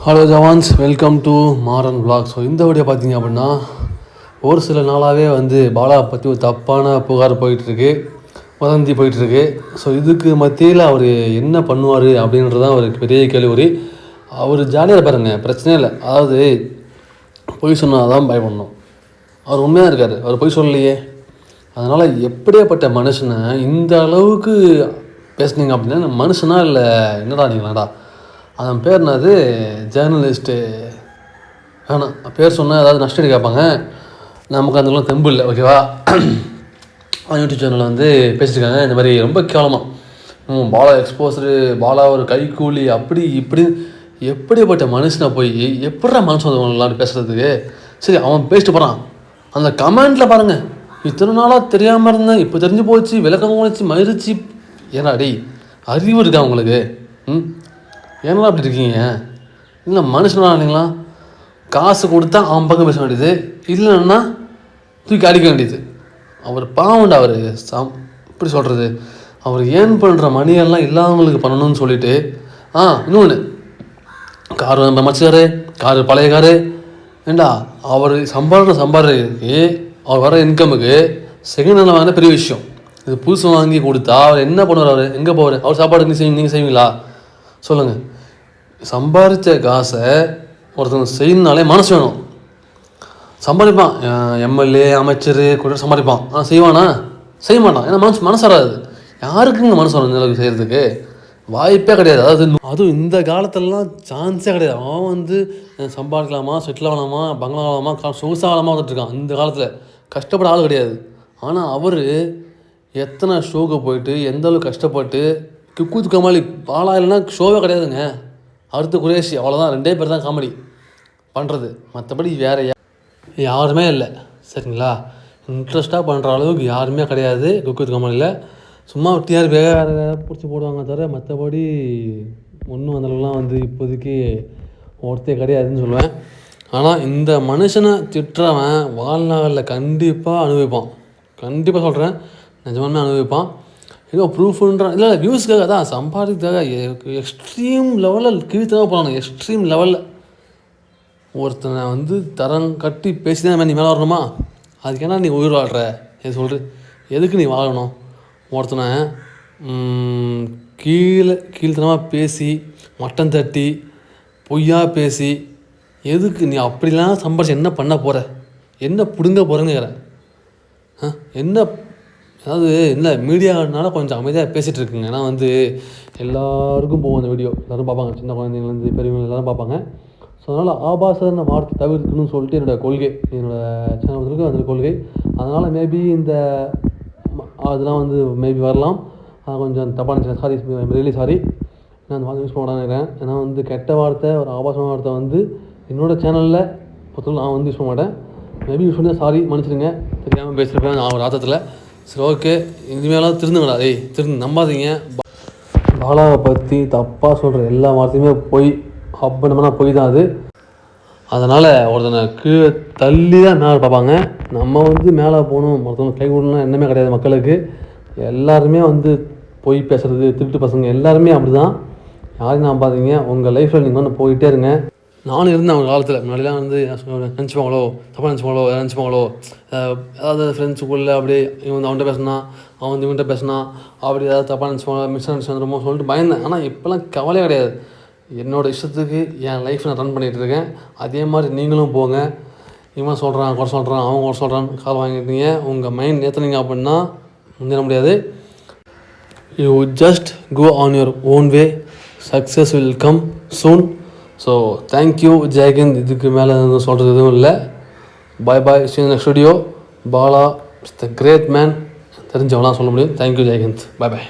Hello jawans, welcome to Maran vlog. So இந்த video பார்த்தீங்க அப்படின்னா ஒரு சில நாளாகவே பாலா பற்றி ஒரு தப்பான புகார் போயிட்டுருக்கு, வதந்தி போயிட்டுருக்கு. ஸோ இதுக்கு மத்தியில் அவர் என்ன பண்ணுவார் அப்படின்றது தான் அவருக்கு பெரிய கேள்வி. அவர் ஜாலியாக பாருங்க, பிரச்சனையே இல்லை. அதாவது பொய் சொன்னால் தான் பயப்படணும். அவர் உண்மையாக இருக்கார், அவர் பொய் சொல்லலையே. அதனால் எப்படியாப்பட்ட மனுஷனை இந்த அளவுக்கு பேசுனீங்க அப்படின்னா மனுஷனா இல்லை என்னடா நீங்களாடா? அதன் பேர் என்னது, ஜேர்னலிஸ்ட்டு வேணாம் பேர் சொன்னால் ஏதாவது நஷ்டம் கேட்பாங்க. நமக்கு அந்தளவு தெம்பு இல்லை, ஓகேவா? யூடியூப் சேனலில் பேசியிருக்காங்க இந்த மாதிரி ரொம்ப கேவலமாக பாலா எக்ஸ்போசரு, பாலா ஒரு கைக்கூலி அப்படி இப்படி. எப்படிப்பட்ட மனுஷனை போய் எப்படா மனுஷன் வந்தவங்களான்னு பேசுகிறதுக்கு? சரி, அவன் பேசிட்டு போகிறான். அந்த கமெண்ட்டில் பாருங்கள், இத்தனை நாளாக தெரியாமல் இருந்தேன், இப்போ தெரிஞ்சு போச்சு, விளக்கம் போச்சு, மகிழ்ச்சி. ஏன்னா அடி அறிவு இருக்கா உங்களுக்கு? ஏன்னா அப்படி இருக்கீங்க? இல்லை மனுஷனா இல்லைங்களா? காசு கொடுத்தா அவன் பக்கம் பேச வேண்டியது, இல்லைன்னா தூக்கி அடிக்க வேண்டியது. அவர் பாவண்டா, அவர் இப்படி சொல்கிறது. அவர் ஏன் பண்ணுற மணியெல்லாம் இல்லாதவங்களுக்கு பண்ணணும்னு சொல்லிட்டு இன்னொன்று கார் மச்சிக்காரு, காரு பழைய காரு. ஏண்டா அவர் சம்பாடுறதுக்கு அவர் வர இன்கமுக்கு செகண்ட் ஹேண்ட் வாங்கினா பெரிய விஷயம். இது புதுசு வாங்கி கொடுத்தா அவர் என்ன பண்ணுவார்? அவர் எங்கே போவார்? அவர் சாப்பாடு நீங்கள் செய்வீங்களா சொல்லுங்கள்? சம்பாதிச்ச காசை ஒருத்தங்க செய்யணுனாலே மனசு வேணும். சம்பாதிப்பான், எம்எல்ஏ அமைச்சர் கூட சம்பாதிப்பான். செய்வானா? செய்ய மாட்டான். ஏன்னா மனசு வராது. யாருக்குங்க மனசு வரும் இந்த அளவுக்கு செய்கிறதுக்கு? வாய்ப்பே கிடையாது. அதுவும் இந்த காலத்திலலாம் சான்ஸே கிடையாது. அவன் சம்பாதிக்கலாமா, செட்டில் ஆகலாமா, பங்களா ஆகலாமா, சொகுசாகலாமா வந்துட்டுருக்கான். இந்த காலத்தில் கஷ்டப்பட ஆள் கிடையாது. ஆனால் அவர் எத்தனை ஷோக்கு போயிட்டு எந்த அளவுக்கு கஷ்டப்பட்டு குக்கூத் கமாலி பாலா இல்லைன்னா ஷோவே கிடையாதுங்க. அடுத்து குரேஷி, அவ்வளோதான். 2 பேர் தான் காமெடி பண்ணுறது, மற்றபடி வேறு யாருமே இல்லை. சரிங்களா? இன்ட்ரெஸ்ட்டாக பண்ணுற அளவுக்கு யாருமே கிடையாது குக்கூத் கமாலியில். சும்மா டிஆர்பி வேறு பிடிச்சி போடுவாங்க தவிர மற்றபடி ஒன்றும் அந்தளவுலாம் இப்போதைக்கு ஒருத்தே கிடையாதுன்னு சொல்லுவேன். ஆனால் இந்த மனுஷனை திட்டுறவன் வாழ்நாளில் கண்டிப்பாக அனுபவிப்பான். கண்டிப்பாக சொல்கிறேன், நிஜமானமே அனுபவிப்பான். ஏதோ ப்ரூஃபுன்றான். இல்லை வியூஸ்க்காக தான், சம்பாதிக்காக எக்ஸ்ட்ரீம் லெவலில் கீழ்த்தனமாக போகிறாங்க. எக்ஸ்ட்ரீம் லெவலில் ஒருத்தனை தரம் கட்டி பேசி தான் நீ மேலே வரணுமா? அதுக்கு என்ன நீ உயிர் வாழ்கிற? எது சொல்கிற? எதுக்கு நீ வாழணும்? ஒருத்தனை கீழ்த்தனமாக பேசி மட்டம் தட்டி பொய்யா பேசி எதுக்கு நீ அப்படிலாம் சம்பாதிச்சு என்ன பண்ண போகிற? என்ன பிடுங்க போகிறேன்னு கேட்குறேன். என்ன அதாவது இல்லை மீடியானால கொஞ்சம் அமைதியாக பேசிகிட்டு இருக்குங்க. ஏன்னா எல்லாருக்கும் போகும் அந்த வீடியோ, எல்லோரும் பார்ப்பாங்க. சின்ன குழந்தைங்கலேருந்து பெரியவங்க எல்லோரும் பார்ப்பாங்க. ஸோ அதனால் ஆபாச வார்த்தை தவிர்க்கணும்னு சொல்லிட்டு என்னோடய கொள்கை, என்னோடய சேனலுக்கு அந்த கொள்கை. அதனால் மேபி அதெல்லாம் மேபி வரலாம். கொஞ்சம் தப்பான சாரி, ரியலி சாரி. நான் அந்த வார்த்தை யூஸ் பண்ண மாட்டேன். ஏன்னா கெட்ட வார்த்தை, ஒரு ஆபாசமான வார்த்தை என்னோடய சேனலில் பொறுத்தவரை நான் யூஸ் பண்ண மாட்டேன். மேபி யூஸ் பண்ணி சாரி, மன்னிச்சிடுங்க. தெரியாமல் பேசியிருப்பேன் நான் ஒரு ஆத்தத்தில். சரி, ஓகே. இனிமேலாம் திருந்துங்கடா. நம்பாதீங்க. பாலாவை பற்றி தப்பாக சொல்கிற எல்லா வார்த்தையுமே பொய், அப்படின்னா பொய் தான் அது. அதனால் ஒருத்தனை கீழே தள்ளி தான் மேலே பார்ப்பாங்க. நம்ம மேலே போகணும், ஒருத்தவங்க கை விடலாம் என்னமே கிடையாது மக்களுக்கு. எல்லாருமே பொய் பேசுகிறது, திருட்டு பசங்க எல்லாருமே அப்படி தான். யாரையும் நம்பாதீங்க. உங்கள் லைஃப்பில் நீங்கள் போயிட்டே இருங்க. நானும் இருந்தேன் அவங்க காலத்தில். முன்னாடிலாம் நினச்சிப்பாங்களோ, தப்பாக நினச்சிப்பாங்களோ, ஏதாவது ஃப்ரெண்ட்ஸுக்குள்ளே அப்படியே அவன்கிட்ட பேசினா, அவன் இவன்கிட்ட பேசினா, அப்படி ஏதாவது தப்பாக நினச்சிப்பாங்களோ, மிஸ் அண்டர்ஸ்டாண்டிங் சொல்லிட்டு பயந்தேன். ஆனால் இப்போலாம் கவலையே கிடையாது. என்னோடய இஷ்டத்துக்கு என் லைஃப் நான் ரன் பண்ணிகிட்டு இருக்கேன். அதே மாதிரி நீங்களும் போங்க. இவன் சொல்கிறான், குறை சொல்கிறான், அவன் குறை சொல்கிறான்னு கால் வாங்கிட்டீங்க, உங்கள் மைண்ட் ஏற்றுனீங்க அப்படின்னா முன்னேற முடியாது. You just go on your own way. Success will come soon. So thank you, Jayakanth. இதுக்கு மேலே சொல்கிறது எதுவும் இல்லை. Bye bye. Next video. Bala is the great man. தெரிஞ்சவங்களாம் சொல்ல முடியும். தேங்க்யூ ஜெயகந்த். பாய் பாய்.